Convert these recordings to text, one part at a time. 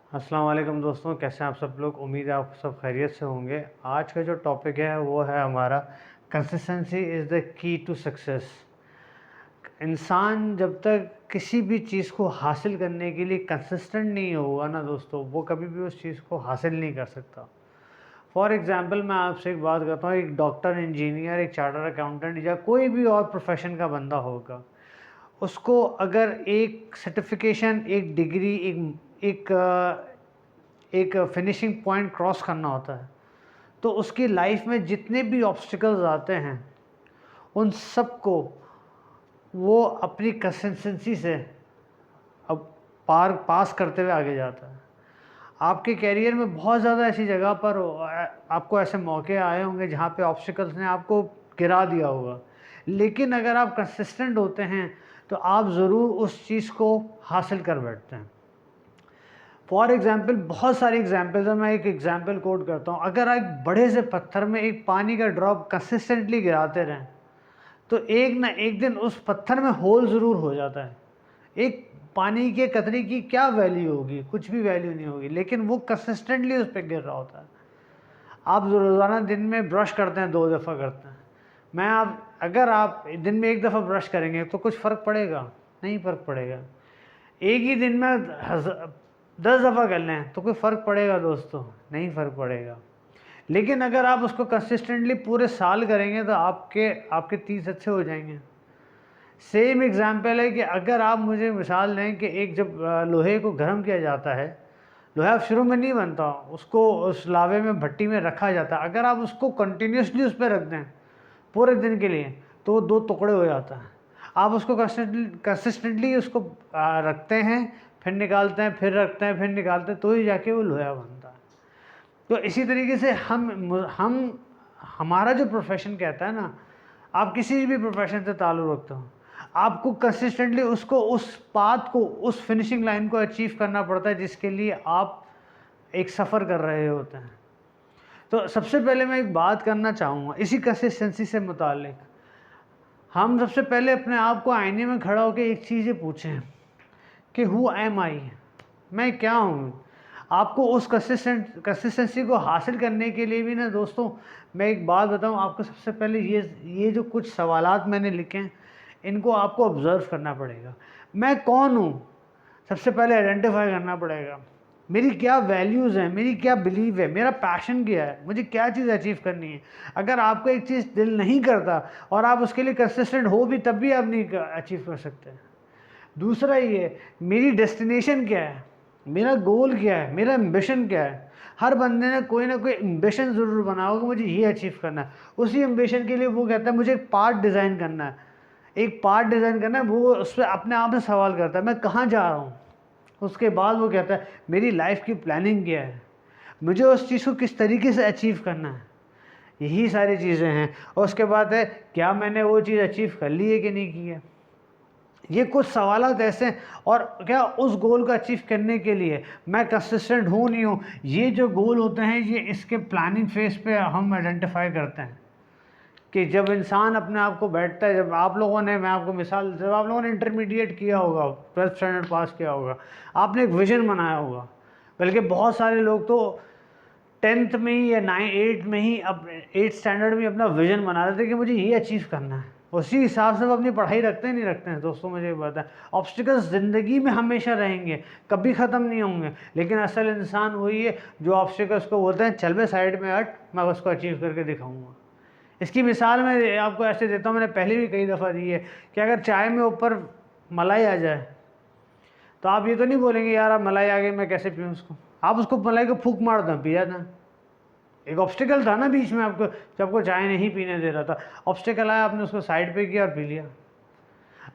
अस्सलाम वालेकुम दोस्तों, कैसे हैं आप सब लोग। उम्मीद है आप सब खैरियत से होंगे। आज का जो टॉपिक है वो है हमारा consistency is the key to success. इंसान जब तक किसी भी चीज़ को हासिल करने के लिए कंसिस्टेंट नहीं होगा ना दोस्तों, वो कभी भी उस चीज़ को हासिल नहीं कर सकता। फॉर एग्ज़ाम्पल मैं आपसे एक बात करता हूँ, एक डॉक्टर, इंजीनियर, एक चार्टर्ड अकाउंटेंट या कोई भी और प्रोफेशन का बंदा होगा, उसको अगर एक सर्टिफिकेशन, एक डिग्री, एक एक फिनिशिंग पॉइंट क्रॉस करना होता है, तो उसकी लाइफ में जितने भी ऑब्स्टिकल्स आते हैं उन सब को वो अपनी कंसिस्टेंसी से अब पास करते हुए आगे जाता है। आपके कैरियर में बहुत ज़्यादा ऐसी जगह पर आपको ऐसे मौके आए होंगे जहाँ पे ऑब्स्टिकल्स ने आपको गिरा दिया होगा, लेकिन अगर आप कंसिस्टेंट होते हैं तो आप ज़रूर उस चीज़ को हासिल कर बैठते हैं। फॉर एग्ज़ाम्पल बहुत सारी एग्ज़ाम्पल्स हैं, मैं एक एग्ज़ाम्पल कोट करता हूँ। अगर आप बड़े से पत्थर में एक पानी का ड्रॉप कंसिस्टेंटली गिराते रहें तो एक ना एक दिन उस पत्थर में होल ज़रूर हो जाता है। एक पानी के कतरे की क्या वैल्यू होगी, कुछ भी वैल्यू नहीं होगी, लेकिन वो कंसिस्टेंटली उस पर गिर रहा होता है। आप रोज़ाना दिन में ब्रश करते हैं, 2 दफ़ा करते हैं। अगर आप दिन में 1 दफ़ा ब्रश करेंगे तो कुछ फ़र्क पड़ेगा? नहीं फ़र्क पड़ेगा। एक ही दिन में 10 दफ़ा कर लें तो कोई फ़र्क पड़ेगा दोस्तों? नहीं फ़र्क पड़ेगा। लेकिन अगर आप उसको कंसिस्टेंटली पूरे साल करेंगे तो आपके आपके 30 अच्छे हो जाएंगे। सेम एग्जांपल है कि अगर आप मुझे मिसाल दें कि एक जब लोहे को गर्म किया जाता है, लोहा शुरू में नहीं बनता, उसको उस लावे में भट्टी में रखा जाता है। अगर आप उसको कंटिन्यूसली उस पर रख दें पूरे दिन के लिए तो वो 2 टुकड़े हो जाता है। आप उसको कंसिस्टेंटली उसको रखते हैं, फिर निकालते हैं, फिर रखते हैं, फिर निकालते हैं, तो ही जाके वो लोहा बनता है। तो इसी तरीके से हम हमारा जो प्रोफेशन कहता है ना, आप किसी भी प्रोफेशन से ताल्लुक़ रखते हो, आपको कंसिस्टेंटली उसको उस पाथ को, उस फिनिशिंग लाइन को अचीव करना पड़ता है जिसके लिए आप एक सफ़र कर रहे होते हैं। तो सबसे पहले मैं एक बात करना चाहूँगा इसी कंसिस्टेंसी से मुताल्लिक। हम सबसे पहले अपने आप को आईने में खड़ा होकर एक चीज़ ये पूछें कि हु एम आई, मैं क्या हूँ। आपको उस कंसिस्टेंसी को हासिल करने के लिए भी ना दोस्तों, मैं एक बात बताऊँ आपको। सबसे पहले ये जो कुछ सवालात मैंने लिखे हैं, इनको आपको ऑब्ज़र्व करना पड़ेगा। मैं कौन हूँ, सबसे पहले आइडेंटिफाई करना पड़ेगा। मेरी क्या वैल्यूज़ हैं, मेरी क्या बिलीव है, मेरा पैशन क्या है, मुझे क्या चीज़ अचीव करनी है। अगर आपको एक चीज़ दिल नहीं करता और आप उसके लिए कंसिस्टेंट हो भी, तब भी आप नहीं अचीव कर सकते। दूसरा ये, मेरी डेस्टिनेशन क्या है, मेरा गोल क्या है, मेरा एम्बिशन क्या है। हर बंदे ने कोई ना कोई एम्बिशन ज़रूर बना होगा, मुझे ये अचीव करना है। उसी एम्बिशन के लिए वो कहता है मुझे एक पार्ट डिज़ाइन करना है, एक पार्ट डिज़ाइन करना है। वो उस पर अपने आप से सवाल करता है मैं कहाँ जा रहा हूँ। उसके बाद वो कहता है मेरी लाइफ की प्लानिंग क्या है, मुझे उस चीज़ को किस तरीके से अचीव करना है। यही सारी चीज़ें हैं। और उसके बाद है क्या मैंने वो चीज़ अचीव कर ली है कि नहीं की है। ये कुछ सवालात ऐसे हैं। और क्या उस गोल को अचीव करने के लिए मैं कंसिस्टेंट हूँ नहीं हूँ, ये जो गोल होते हैं ये इसके प्लानिंग फेज पे हम आइडेंटिफाई करते हैं। कि जब इंसान अपने आप को बैठता है, जब आप लोगों ने, मैं आपको मिसाल, जब आप लोगों ने इंटरमीडिएट किया होगा, 12th स्टैंडर्ड पास किया होगा, आपने एक विज़न बनाया होगा। बल्कि बहुत सारे लोग तो 10th में ही या 8th में ही, अब 8th स्टैंडर्ड में अपना विज़न बना रहे थे कि मुझे ये अचीव करना है। उसी हिसाब से वो अपनी पढ़ाई रखते हैं नहीं रखते हैं दोस्तों। मुझे पता है ऑब्स्टिकल्स ज़िंदगी में हमेशा रहेंगे, कभी ख़त्म नहीं होंगे, लेकिन असल इंसान वही है जो ऑब्स्टिकल्स को बोलते हैं चल बे साइड में हट, मैं उसको अचीव करके दिखाऊंगा। इसकी मिसाल मैं आपको ऐसे देता हूँ, मैंने पहले भी कई दफ़ा दी है कि अगर चाय में ऊपर मलाई आ जाए तो आप ये तो नहीं बोलेंगे यार अब मलाई आ गई मैं कैसे पीऊँ उसको। आप उसको मलाई को फूंक मार दो, पिया था। एक ऑब्स्टिकल था ना बीच में, आपको जब आपको चाय नहीं पीने दे रहा था, ऑब्स्टिकल आया, आपने उसको साइड पे किया और पी लिया।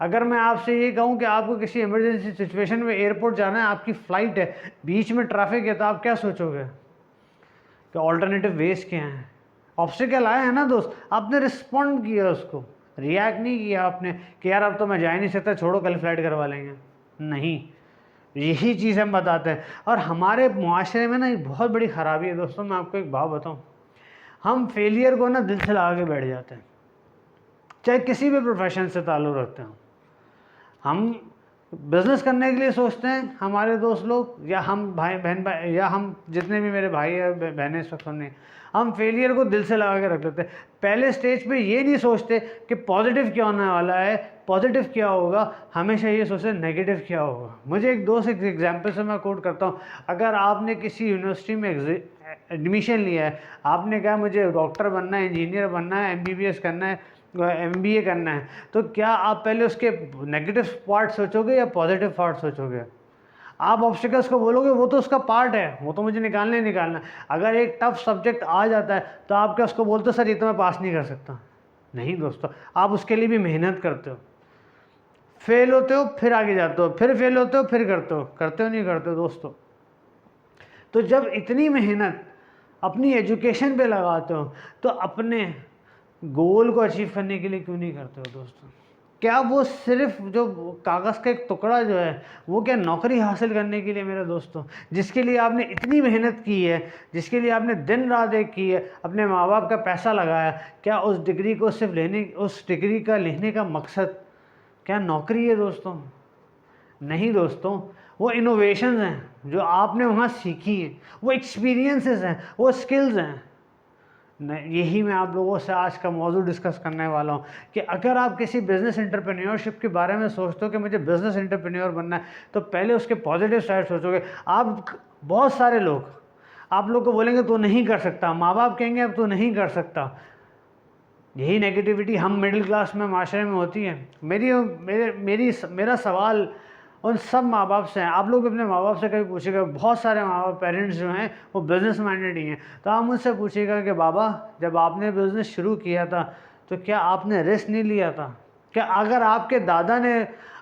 अगर मैं आपसे ये कहूँ कि आपको किसी इमरजेंसी सिचुएशन में एयरपोर्ट जाना है, आपकी फ़्लाइट है, बीच में ट्रैफिक है, तो आप क्या सोचोगे कि ऑल्टरनेटिव वेज क्या हैं। ऑब्स्टिकल आए हैं ना दोस्त, आपने रिस्पॉन्ड किया, उसको रिएक्ट नहीं किया आपने कि यार अब तो मैं जा ही नहीं सकता, छोड़ो कल फ्लाइट करवा लेंगे। नहीं, यही चीज़ हम बताते हैं। और हमारे मुआशरे में ना एक बहुत बड़ी ख़राबी है दोस्तों, मैं आपको एक बात बताऊँ, हम फेलियर को ना दिल से लगा के बैठ जाते हैं, चाहे किसी भी प्रोफेशन से ताल्लुक़ रखते हो। हम बिज़नेस करने के लिए सोचते हैं हमारे दोस्त लोग, या हम भाई, या हम जितने भी मेरे भाई या बहनें इस वक्त सुनने, हम फेलियर को दिल से लगा के रख लेते हैं। पहले स्टेज पे ये नहीं सोचते कि पॉजिटिव क्या होने वाला है, पॉजिटिव क्या होगा, हमेशा ये सोचते नेगेटिव क्या होगा। मुझे एक दोस्त एक एग्जांपल से मैं कोट करता हूँ। अगर आपने किसी यूनिवर्सिटी में एडमिशन लिया है, आपने कहा मुझे डॉक्टर बनना है, इंजीनियर बनना है, MBBS करना है, MBA करना है, तो क्या आप पहले उसके नेगेटिव पार्ट सोचोगे या पॉजिटिव पार्ट सोचोगे? आप ऑब्स्टिकल्स को बोलोगे वो तो उसका पार्ट है, वो तो मुझे निकालना ही निकालना है। अगर एक टफ सब्जेक्ट आ जाता है तो आप क्या उसको बोलते हो सर ये तो मैं पास नहीं कर सकता? नहीं दोस्तों, आप उसके लिए भी मेहनत करते हो, फेल होते हो फिर आगे जाते हो, फिर फेल होते हो फिर करते हो नहीं करते हो दोस्तों। तो जब इतनी मेहनत अपनी एजुकेशन पे लगाते हो तो अपने गोल को अचीव करने के लिए क्यों नहीं करते हो दोस्तों? क्या वो सिर्फ जो कागज़ का एक टुकड़ा जो है वो क्या नौकरी हासिल करने के लिए मेरे दोस्तों, जिसके लिए आपने इतनी मेहनत की है, जिसके लिए आपने दिन रात एक की है, अपने माँ बाप का पैसा लगाया, क्या उस डिग्री को सिर्फ उस डिग्री का लेने का मकसद क्या नौकरी है दोस्तों? नहीं दोस्तों, वो इनोवेशंस हैं जो आपने वहाँ सीखी हैं, वो एक्सपीरियंसेस हैं, वो स्किल्स हैं। यही मैं आप लोगों से आज का मौजू डिस्कस करने वाला हूँ कि अगर आप किसी बिज़नेस एंटरप्रेन्योरशिप के बारे में सोचते हो कि मुझे बिज़नेस एंटरप्रेन्योर बनना है, तो पहले उसके पॉजिटिव साइड सोचोगे। आप बहुत सारे लोग आप लोग को बोलेंगे तो नहीं कर सकता, माँ बाप कहेंगे अब तो नहीं कर सकता। यही नेगेटिविटी हम मिडिल क्लास में माशरे में होती है। मेरा सवाल उन सब माँ बाप से हैं। आप लोग अपने माँ बाप से कभी पूछेगा, बहुत सारे माँ बाप पेरेंट्स जो हैं वो बिज़नेस माइंडेड ही हैं, तो आप मुझसे पूछेगा कि बाबा जब आपने बिज़नेस शुरू किया था तो क्या आपने रिस्क नहीं लिया था? क्या अगर आपके दादा ने,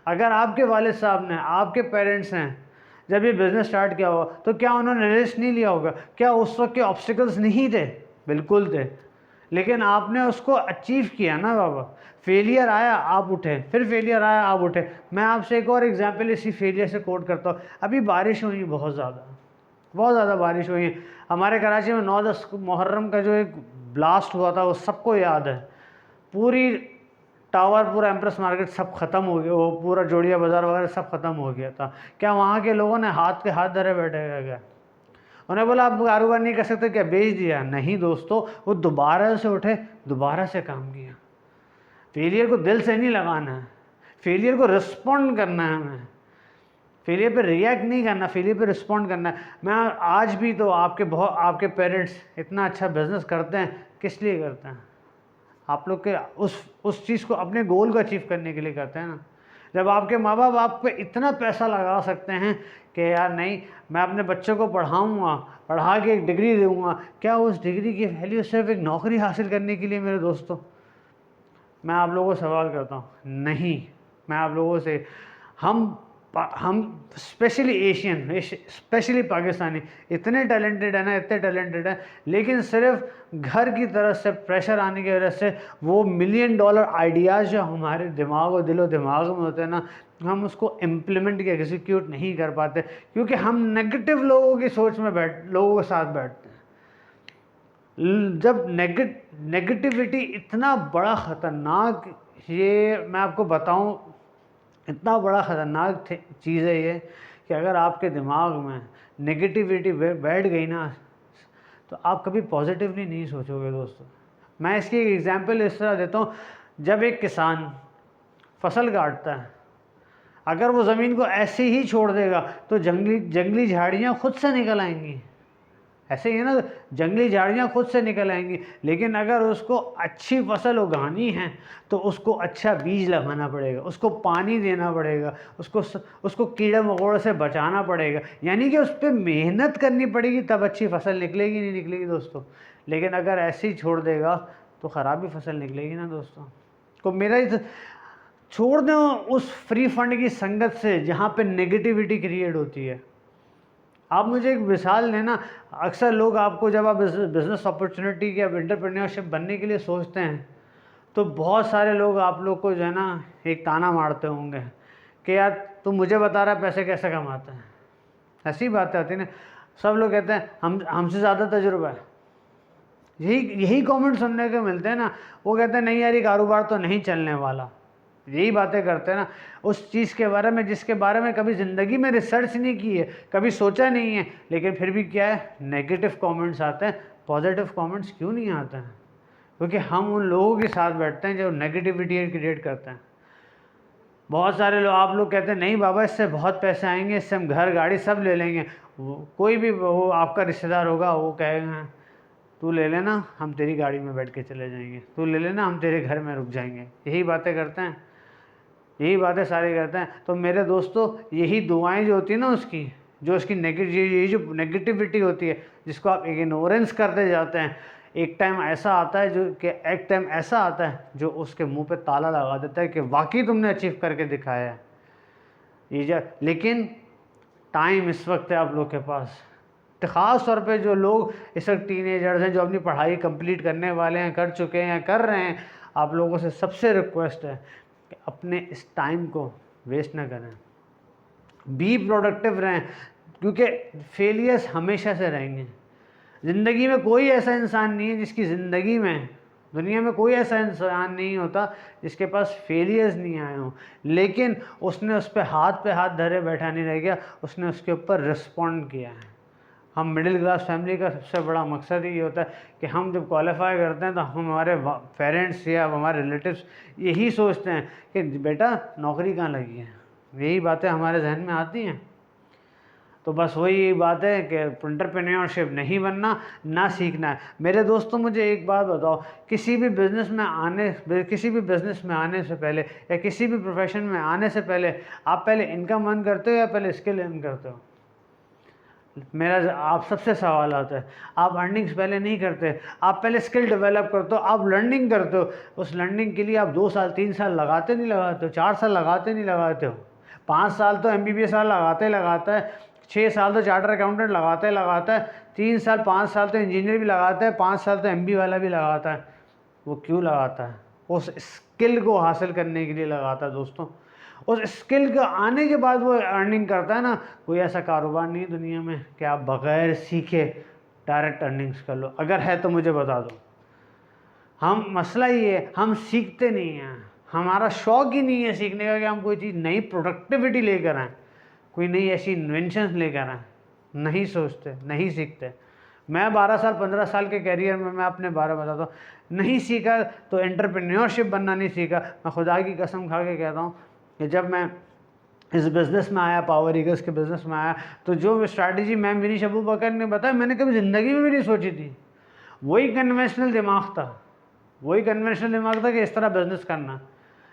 अगर आपके वालिद साहब ने, आपके पेरेंट्स ने जब ये बिज़नेस स्टार्ट किया हो तो क्या उन्होंने रिस्क नहीं लिया होगा? क्या उस वक्त के ऑब्स्टिकल्स नहीं थे? बिल्कुल थे, लेकिन आपने उसको अचीव किया ना बाबा। फेलियर आया आप उठे, फिर फेलियर आया आप उठे। मैं आपसे एक और एग्जांपल इसी फेलियर से कोट करता हूँ। अभी बारिश हुई बहुत ज़्यादा बारिश हुई है हमारे कराची में। 9-10 मुहर्रम का जो एक ब्लास्ट हुआ था वो सबको याद है। पूरी टावर, पूरा एम्प्रेस मार्केट सब ख़त्म हो गया, वो पूरा जोड़िया बाज़ार वगैरह सब ख़त्म हो गया था। क्या वहाँ के लोगों ने हाथ के हाथ धरे बैठे क्या? उन्हें बोला आप कारोबार नहीं कर सकते क्या, बेच दिया? नहीं दोस्तों, वो दोबारा से उठे, दोबारा से काम किया। फेलियर को दिल से नहीं लगाना है, फेलियर को रिस्पॉन्ड करना है हमें। फेलियर पे रिएक्ट नहीं करना, फेलियर पे रिस्पॉन्ड करना है। मैं आज भी तो आपके पेरेंट्स इतना अच्छा बिजनेस करते हैं, किस लिए करते हैं? आप लोग के उस चीज़ को, अपने गोल को अचीव करने के लिए करते हैं ना। जब आपके माँ बाप आप पे इतना पैसा लगा सकते हैं कि यार नहीं, मैं अपने बच्चों को पढ़ाऊँगा, पढ़ा के एक डिग्री दूँगा, क्या उस डिग्री की वैल्यू सिर्फ एक नौकरी हासिल करने के लिए मेरे दोस्तों? मैं आप लोगों से सवाल करता हूँ, नहीं। मैं आप लोगों से, हम स्पेशली एशियन, स्पेशली पाकिस्तानी इतने टैलेंटेड है ना, इतने टैलेंटेड है, लेकिन सिर्फ घर की तरफ से प्रेशर आने की वजह से वो $1 मिलियन आइडियाज़ जो हमारे दिमाग और दिलो दिमाग में होते हैं ना, हम उसको इम्प्लीमेंट या एग्जीक्यूट नहीं कर पाते, क्योंकि हम नेगेटिव लोगों की सोच में लोगों के साथ बैठते हैं। जब नेगेटिविटी इतना बड़ा ख़तरनाक, ये मैं आपको बताऊं, इतना बड़ा ख़तरनाक चीज़ है ये कि अगर आपके दिमाग में नेगेटिविटी बैठ गई ना, तो आप कभी पॉजिटिवली नहीं सोचोगे दोस्तों। मैं इसकी एक एग्जांपल इस तरह देता हूँ, जब एक किसान फसल काटता है, अगर वो ज़मीन को ऐसे ही छोड़ देगा तो जंगली झाड़ियाँ खुद से निकल आएंगी। ऐसे ही है ना, जंगली झाड़ियाँ खुद से निकल आएंगी। लेकिन अगर उसको अच्छी फसल उगानी है तो उसको अच्छा बीज लगाना पड़ेगा, उसको पानी देना पड़ेगा, उसको कीड़े मकोड़े से बचाना पड़ेगा, यानी कि उस पर मेहनत करनी पड़ेगी, तब अच्छी फसल निकलेगी, नहीं निकलेगी दोस्तों। लेकिन अगर ऐसे ही छोड़ देगा तो ख़राब ही फसल निकलेगी ना दोस्तों। तो मेरा छोड़ दो उस फ्री फंड की संगत से जहाँ पे नेगेटिविटी क्रिएट होती है। आप मुझे एक मिसाल देना, अक्सर लोग आपको, जब आप बिज़नेस अपॉर्चुनिटी या एंटरप्रेन्योरशिप बनने के लिए सोचते हैं तो बहुत सारे लोग आप लोग को जो है ना एक ताना मारते होंगे कि यार तू मुझे बता रहा है पैसे कैसे कमाते हैं। ऐसी बातें आती है ना, सब लोग कहते हैं हमसे ज़्यादा तजुर्बा है। यही कमेंट सुनने को मिलते हैं ना। वो कहते हैं नहीं यार ये कारोबार तो नहीं चलने वाला। यही बातें करते हैं ना, उस चीज़ के बारे में जिसके बारे में कभी ज़िंदगी में रिसर्च नहीं की है, कभी सोचा नहीं है, लेकिन फिर भी क्या है, नेगेटिव कमेंट्स आते हैं। पॉजिटिव कमेंट्स क्यों नहीं आते हैं? क्योंकि हम उन लोगों के साथ बैठते हैं जो नेगेटिविटी क्रिएट करते हैं। बहुत सारे लोग, आप लोग कहते हैं नहीं बाबा इससे बहुत पैसे आएंगे, इससे हम घर गाड़ी सब ले लेंगे। कोई भी वो आपका रिश्तेदार होगा, वो कहेगा तू ले लेना, हम तेरी गाड़ी में बैठ के चले जाएंगे, तू ले लेना, हम तेरे घर में रुक जाएंगे। यही बातें करते हैं, यही बातें सारे करते हैं। तो मेरे दोस्तों, यही दुआएं जो होती है ना उसकी, जो उसकी ये जो नेगेटिविटी होती है, जिसको आप इग्नोरेंस करते जाते हैं, एक टाइम ऐसा आता है जो उसके मुंह पे ताला लगा देता है कि वाकई तुमने अचीव करके दिखाया है लेकिन टाइम इस वक्त है आप लोग के पास। तो ख़ास तौर पे जो लोग इस वक्त टीनेजर्स हैं, जो अपनी पढ़ाई कंप्लीट करने वाले हैं, कर चुके हैं या कर रहे हैं, आप लोगों से सबसे रिक्वेस्ट है कि अपने इस टाइम को वेस्ट ना करें, बी प्रोडक्टिव रहें, क्योंकि फेलियर्स हमेशा से रहेंगे। ज़िंदगी में कोई ऐसा इंसान नहीं है जिसकी ज़िंदगी में, दुनिया में कोई ऐसा इंसान नहीं होता जिसके पास फेलियर्स नहीं आए हों, लेकिन उसने उस पर हाथ धरे बैठा नहीं रह गया, उसने उसके ऊपर रिस्पॉन्ड किया है। हम मिडिल क्लास फैमिली का सबसे बड़ा मकसद ही होता है कि हम जब क्वालिफाई करते हैं तो हमारे पेरेंट्स या हमारे रिलेटिव्स यही सोचते हैं कि बेटा नौकरी कहाँ लगी है, यही बातें हमारे जहन में आती हैं। तो बस वही बात है कि एंटरप्रेन्योरशिप नहीं बनना, ना सीखना है। मेरे दोस्तों, मुझे एक बात बताओ, किसी भी बिज़नेस में आने से पहले या किसी भी प्रोफेशन में आने से पहले आप पहले इनकम अर्न करते हो या पहले स्किल अर्न करते हो? मेरा आप सबसे सवाल आता है, आप अर्निंग्स पहले नहीं करते, आप पहले स्किल डेवलप करते हो, आप लर्निंग करते हो। उस लर्निंग के लिए आप 2 साल 3 साल लगाते नहीं लगाते हो, 4 साल लगाते नहीं लगाते हो, 5 साल तो MBBS वाला लगाता है, 6 साल तो चार्टर अकाउंटेंट लगाता है, 3 साल 5 साल तो इंजीनियर भी लगाता है, 5 साल तो MBA वाला भी लगाता है। वो क्यों लगाता है? उस स्किल को हासिल करने के लिए लगाता है दोस्तों। उस स्किल के आने के बाद वो अर्निंग करता है ना। कोई ऐसा कारोबार नहीं है दुनिया में कि आप बग़ैर सीखे डायरेक्ट अर्निंग्स कर लो। अगर है तो मुझे बता दो। मसला ही है, हम सीखते नहीं हैं, हमारा शौक़ ही नहीं है सीखने का कि हम कोई चीज़ नई प्रोडक्टिविटी लेकर आएँ, कोई नई ऐसी इन्वेंशन लेकर आएँ। नहीं सोचते, नहीं सीखते। मैं 12 साल 15 साल के कैरियर में मैं अपने बारे में बताता हूँ, नहीं सीखा तो एंटरप्रेन्योरशिप बनना नहीं सीखा। मैं खुदा की कसम खा के कहता हूँ कि जब मैं इस बिज़नेस में आया, पावर ईगल्स के बिज़नेस में आया, तो जो स्ट्रैटेजी मैम विनीश अबू बकर ने बताया, मैंने कभी ज़िंदगी में भी नहीं सोची थी। वही कन्वेंशनल दिमाग था कि इस तरह बिज़नेस करना।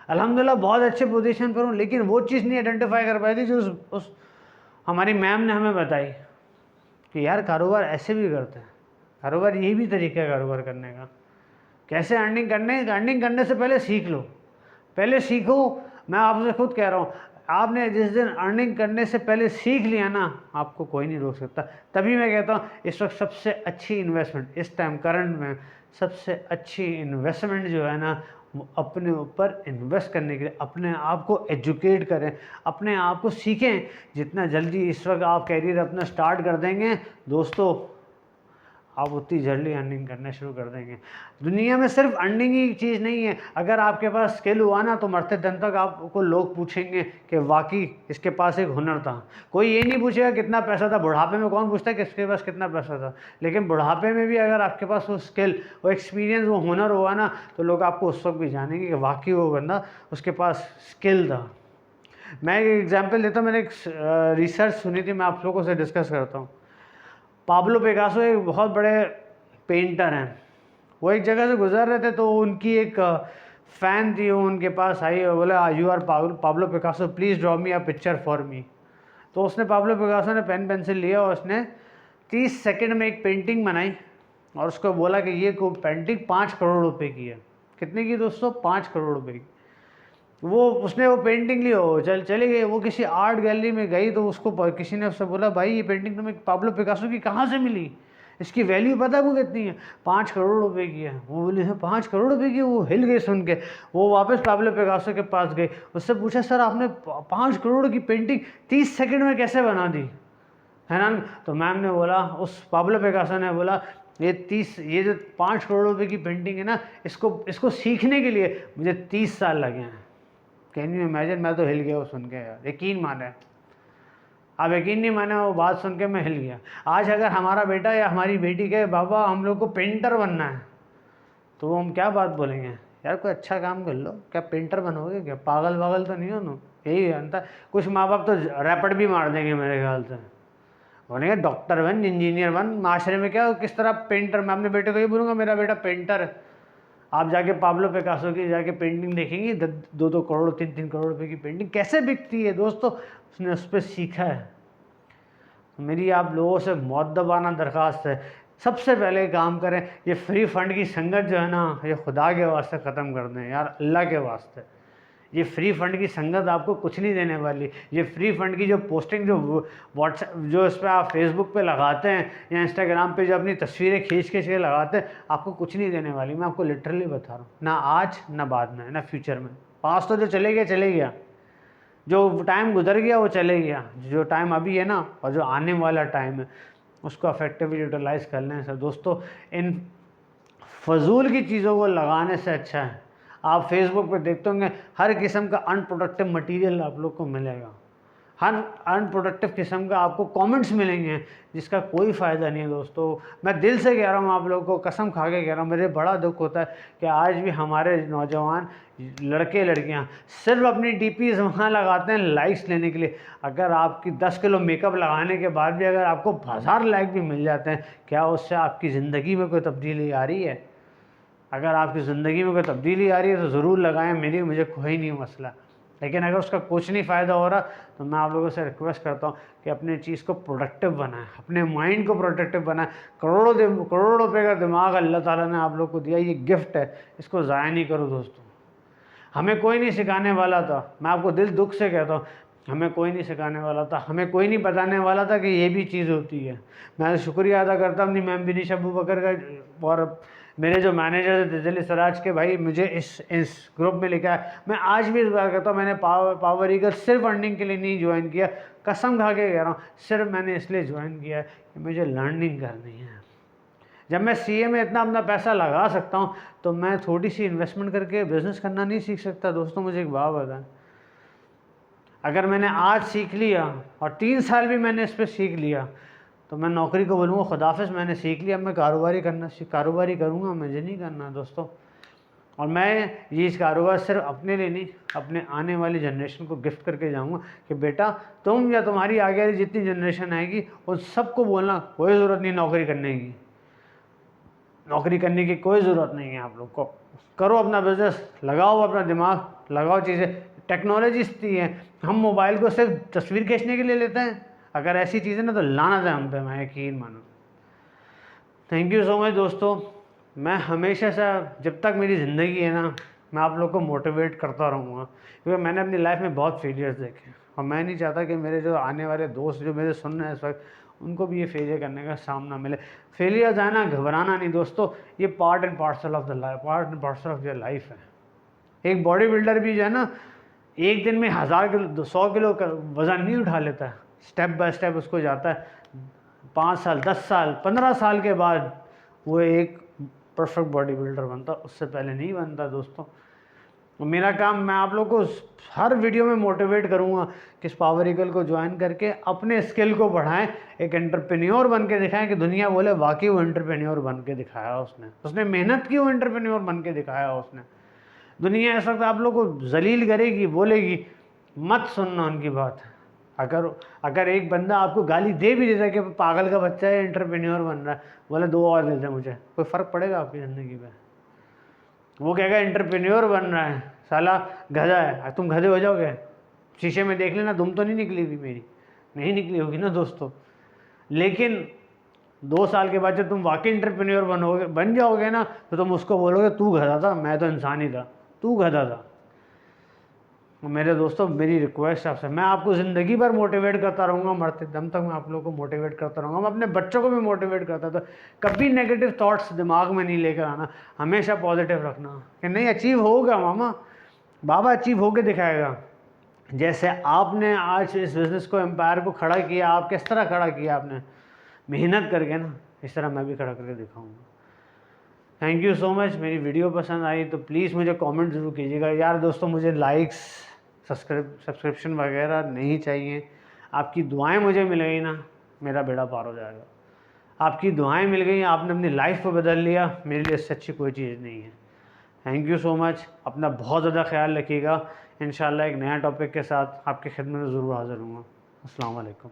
अल्हम्दुलिल्लाह बहुत अच्छे पोजीशन पर हूँ, लेकिन वो चीज़ नहीं आइडेंटिफाई कर पाई थी जो उस हमारी मैम ने हमें बताई कि यार कारोबार ऐसे भी करते हैं, कारोबार यही भी तरीका है कारोबार करने का। कैसे अर्निंग करने से पहले सीख लो, पहले सीखो। मैं आपसे खुद कह रहा हूँ, आपने जिस दिन अर्निंग करने से पहले सीख लिया ना, आपको कोई नहीं रोक सकता। तभी मैं कहता हूँ इस वक्त सबसे अच्छी इन्वेस्टमेंट, इस टाइम करंट में सबसे अच्छी इन्वेस्टमेंट जो है ना, अपने ऊपर इन्वेस्ट करने के लिए अपने आप को एजुकेट करें, अपने आप को सीखें। जितना जल्दी इस वक्त आप कैरियर अपना स्टार्ट कर देंगे दोस्तों, आप उतनी जल्दी अर्निंग करना शुरू कर देंगे। दुनिया में सिर्फ अर्निंग ही चीज़ नहीं है। अगर आपके पास स्किल हुआ ना, तो मरते दम तक आपको लोग पूछेंगे कि वाकई इसके पास एक हुनर था। कोई ये नहीं पूछेगा कितना पैसा था। बुढ़ापे में कौन पूछता है कि इसके पास कितना पैसा था? लेकिन बुढ़ापे में भी अगर आपके पास वो स्किल, वो एक्सपीरियंस, वो हुनर हुआ ना, तो लोग आपको उस वक्त भी जानेंगे कि वाकई वो बंदा, उसके पास स्किल था। मैं एक एग्जाम्पल देता हूँ, मैंने एक रिसर्च सुनी थी, मैं आप लोगों से डिस्कस करता हूँ। पाब्लो पिकासो एक बहुत बड़े पेंटर हैं। वो एक जगह से गुजर रहे थे, तो उनकी एक फ़ैन थी, वो उनके पास आई और बोला, you are Pablo Picasso, please draw me a picture for me. तो उसने, पाब्लो पिकासो ने पेन पेंसिल लिया और उसने 30 सेकंड में एक पेंटिंग बनाई और उसको बोला कि ये पेंटिंग 5 करोड़ रुपए की है। कितने की दोस्तों? 5 करोड़ रुपए की। उसने वो पेंटिंग ली, हो चली गई। वो किसी आर्ट गैलरी में गई, तो उसको किसी ने उससे बोला, भाई ये पेंटिंग तुम्हें पाब्लो पिकासो की कहाँ से मिली? इसकी वैल्यू पता है वो कितनी है? 5 करोड़ रुपए की है। वो बोली, 5 करोड़ रुपए की? वो हिल गई सुन के। वो वापस पाब्लो पिकासो के पास गई, उससे पूछा, सर आपने 5 करोड़ की पेंटिंग 30 सेकंड में कैसे बना दी, है ना? तो मैम ने बोला, उस पाब्लो पिकासो ने बोला, ये जो 5 करोड़ रुपए की पेंटिंग है ना, इसको सीखने के लिए मुझे 30 साल लगे हैं। कैन यू इमेजिन, मैं तो हिल गया वो सुन के यार, यकीन माने, आप यकीन नहीं माने, वो बात सुन के मैं हिल गया। आज अगर हमारा बेटा या हमारी बेटी कहे बाबा हम लोग को पेंटर बनना है, तो वो हम क्या बात बोलेंगे, यार कोई अच्छा काम कर लो, क्या पेंटर बनोगे क्या, पागल वागल तो नहीं हो तुम, यही अंतर। कुछ माँ बाप तो रैपट भी मार देंगे मेरे ख्याल से, बोलेंगे डॉक्टर बन, इंजीनियर बन, माशरे में क्या किस तरह पेंटर। मैं अपने बेटे को ये बोलूँगा मेरा बेटा पेंटर है, आप जाके पाब्लो पिकासो की जाके पेंटिंग देखेंगे, 2-2 करोड़ 3-3 करोड़ रुपए की पेंटिंग कैसे बिकती है दोस्तों, उसने उस पर सीखा है। मेरी आप लोगों से मुअद्दबाना दरख्वास्त है, सबसे पहले काम करें, ये फ्री फंड की संगत जो है ना, ये खुदा के वास्ते ख़त्म कर दें यार, अल्लाह के वास्ते। ये फ्री फंड की संगत आपको कुछ नहीं देने वाली। ये फ्री फंड की जो पोस्टिंग जो व्हाट्सएप जो इस पर आप फेसबुक पे लगाते हैं या इंस्टाग्राम पे जो अपनी तस्वीरें खींच के लगाते हैं, आपको कुछ नहीं देने वाली। मैं आपको लिटरली बता रहा हूँ, ना आज ना बाद में ना फ्यूचर में। पास तो जो चले गया, जो टाइम गुजर गया वो चले गया, जो टाइम अभी है ना और जो आने वाला टाइम है उसको अफेक्टिवली यूटिलाइज़ कर लें सर दोस्तों। इन फजूल की चीज़ों को लगाने से अच्छा है, आप फेसबुक पे देखते होंगे हर किस्म का अनप्रोडक्टिव मटेरियल आप लोग को मिलेगा, हर अनप्रोडक्टिव किस्म का आपको कमेंट्स मिलेंगे जिसका कोई फ़ायदा नहीं है दोस्तों। मैं दिल से कह रहा हूँ आप लोगों को, कसम खा के कह रहा हूँ, मुझे बड़ा दुख होता है कि आज भी हमारे नौजवान लड़के लड़कियाँ सिर्फ अपनी डीपीज़ वहाँ लगाते हैं लाइक्स लेने के लिए। अगर आपकी 10 किलो मेकअप लगाने के बाद भी अगर आपको 1000 लाइक भी मिल जाते हैं, क्या उससे आपकी ज़िंदगी में कोई तब्दीली आ रही है? अगर आपकी ज़िंदगी में कोई तब्दीली आ रही है तो ज़रूर लगाएं, मुझे कोई नहीं मसला। लेकिन अगर उसका कुछ नहीं फ़ायदा हो रहा तो मैं आप लोगों से रिक्वेस्ट करता हूँ कि अपने चीज़ को प्रोडक्टिव बनाएं, अपने माइंड को प्रोडक्टिव बनाएं। करोड़ों रुपए का दिमाग अल्लाह ताला ने आप लोग को दिया, ये गिफ्ट है, इसको ज़ाया नहीं करो दोस्तों। हमें कोई नहीं सिखाने वाला था, मैं आपको दिल दुख से कहता हूँ, हमें कोई नहीं सिखाने वाला था, हमें कोई नहीं बताने वाला था कि ये भी चीज़ होती है। मैं शुक्रिया अदा करता हूँ अपनी मैम बिनीश अबू बकर का और मेरे जो मैनेजर थे दिल्ली सराज के, भाई मुझे इस ग्रुप में लिखा है। मैं आज भी इस बात करता हूँ, मैंने पावर ईगल सिर्फ अर्निंग के लिए नहीं ज्वाइन किया, कसम खा के कह रहा हूँ, सिर्फ मैंने इसलिए ज्वाइन किया है कि मुझे लर्निंग करनी है। जब मैं सीए में इतना अपना पैसा लगा सकता हूँ तो मैं थोड़ी सी इन्वेस्टमेंट करके बिज़नेस करना नहीं सीख सकता दोस्तों? मुझे एक बात बताएं, अगर मैंने आज सीख लिया और 3 साल भी मैंने इस पर सीख लिया तो मैं नौकरी को बोलूँगा खुदाफिज, मैंने सीख लिया, मैं कारोबारी करूँगा, मुझे नहीं करना दोस्तों। और मैं ये इस कारोबार सिर्फ अपने लिए नहीं, अपने आने वाली जनरेशन को गिफ्ट करके जाऊँगा कि बेटा तुम या तुम्हारी आगे वाली जितनी जनरेशन आएगी उन सबको बोलना कोई ज़रूरत नहीं नौकरी करने की कोई ज़रूरत नहीं है। आप लोग को करो अपना बिज़नेस, लगाओ अपना दिमाग, लगाओ चीज़ें। टेक्नोलॉजी इतनी है, हम मोबाइल को सिर्फ तस्वीर खींचने के लिए लेते हैं। अगर ऐसी चीज़ें ना तो लाना था हम पे, मैं यकीन मानो। थैंक यू सो मच दोस्तों। मैं हमेशा से जब तक मेरी ज़िंदगी है ना, मैं आप लोग को मोटिवेट करता रहूँगा, क्योंकि मैंने अपनी लाइफ में बहुत फेलियर्स देखे और मैं नहीं चाहता कि मेरे जो आने वाले दोस्त जो मेरे सुन रहे हैं इस वक्त उनको भी ये फेलियर करने का सामना मिले। फेलियर्स आना, घबराना नहीं दोस्तों, ये part and parcel of your life है। एक बॉडी बिल्डर भी जो है ना, एक दिन में 1000 किलो 100 किलो का वज़न नहीं उठा लेता है, स्टेप बाय स्टेप उसको जाता है। 5 साल 10 साल 15 साल के बाद वो एक परफेक्ट बॉडी बिल्डर बनता, उससे पहले नहीं बनता दोस्तों। मेरा काम, मैं आप लोग को हर वीडियो में मोटिवेट करूंगा कि इस पावर ईगल को ज्वाइन करके अपने स्किल को बढ़ाएं, एक एंटरप्रेन्योर बन के दिखाएं कि दुनिया बोले वाकई वो एंटरप्रेन्योर बन के दिखाया उसने मेहनत की, वो एंटरप्रेन्योर बन के दिखाया उसने। दुनिया ऐसा वक्त आप लोग को जलील करेगी, बोलेगी, मत सुनना उनकी बात। अगर एक बंदा आपको गाली दे भी देता है कि पागल का बच्चा है एंटरप्रेन्योर बन रहा है, बोले 2 और दे दे मुझे, कोई फ़र्क पड़ेगा आपकी ज़िंदगी में? वो कहेगा एंटरप्रेन्योर बन रहा है, साला गधा है, तुम गधे हो जाओगे। शीशे में देख लेना, दुम तो नहीं निकली हुई मेरी, नहीं निकली होगी ना दोस्तों। लेकिन 2 साल के बाद जब तुम वाकई एंटरप्रेन्योर बन जाओगे ना, तो तुम उसको बोलोगे तू गधा था, मैं तो इंसान ही था, तू गधा था। मेरे दोस्तों, मेरी रिक्वेस्ट आपसे, मैं आपको ज़िंदगी भर मोटिवेट करता रहूँगा, मरते दम तक मैं आप लोगों को मोटिवेट करता रहूँगा। मैं अपने बच्चों को भी मोटिवेट करता था, कभी नेगेटिव थॉट्स दिमाग में नहीं लेकर आना, हमेशा पॉजिटिव रखना कि नहीं अचीव होगा मामा, बाबा अचीव होके दिखाएगा। जैसे आपने आज इस बिज़नेस को, एम्पायर को खड़ा किया, आप किस तरह खड़ा किया आपने मेहनत करके ना, इस तरह मैं भी खड़ा करके दिखाऊँगा। Thank you so much. मेरी वीडियो पसंद आई तो प्लीज़ मुझे कमेंट ज़रूर कीजिएगा यार दोस्तों। मुझे लाइक्स सब्सक्रिप्शन वगैरह नहीं चाहिए। आपकी दुआएं मुझे मिल गई ना, मेरा बेड़ा पार हो जाएगा। आपकी दुआएं मिल गई, आपने अपनी लाइफ को बदल लिया, मेरे लिए इससे अच्छी कोई चीज़ नहीं है। Thank you so much. अपना बहुत ज़्यादा ख्याल रखिएगा। इंशाल्लाह एक नया टॉपिक के साथ आपकी खिदमत में ज़रूर हाज़िर हूँगा। अस्सलाम वालेकुम।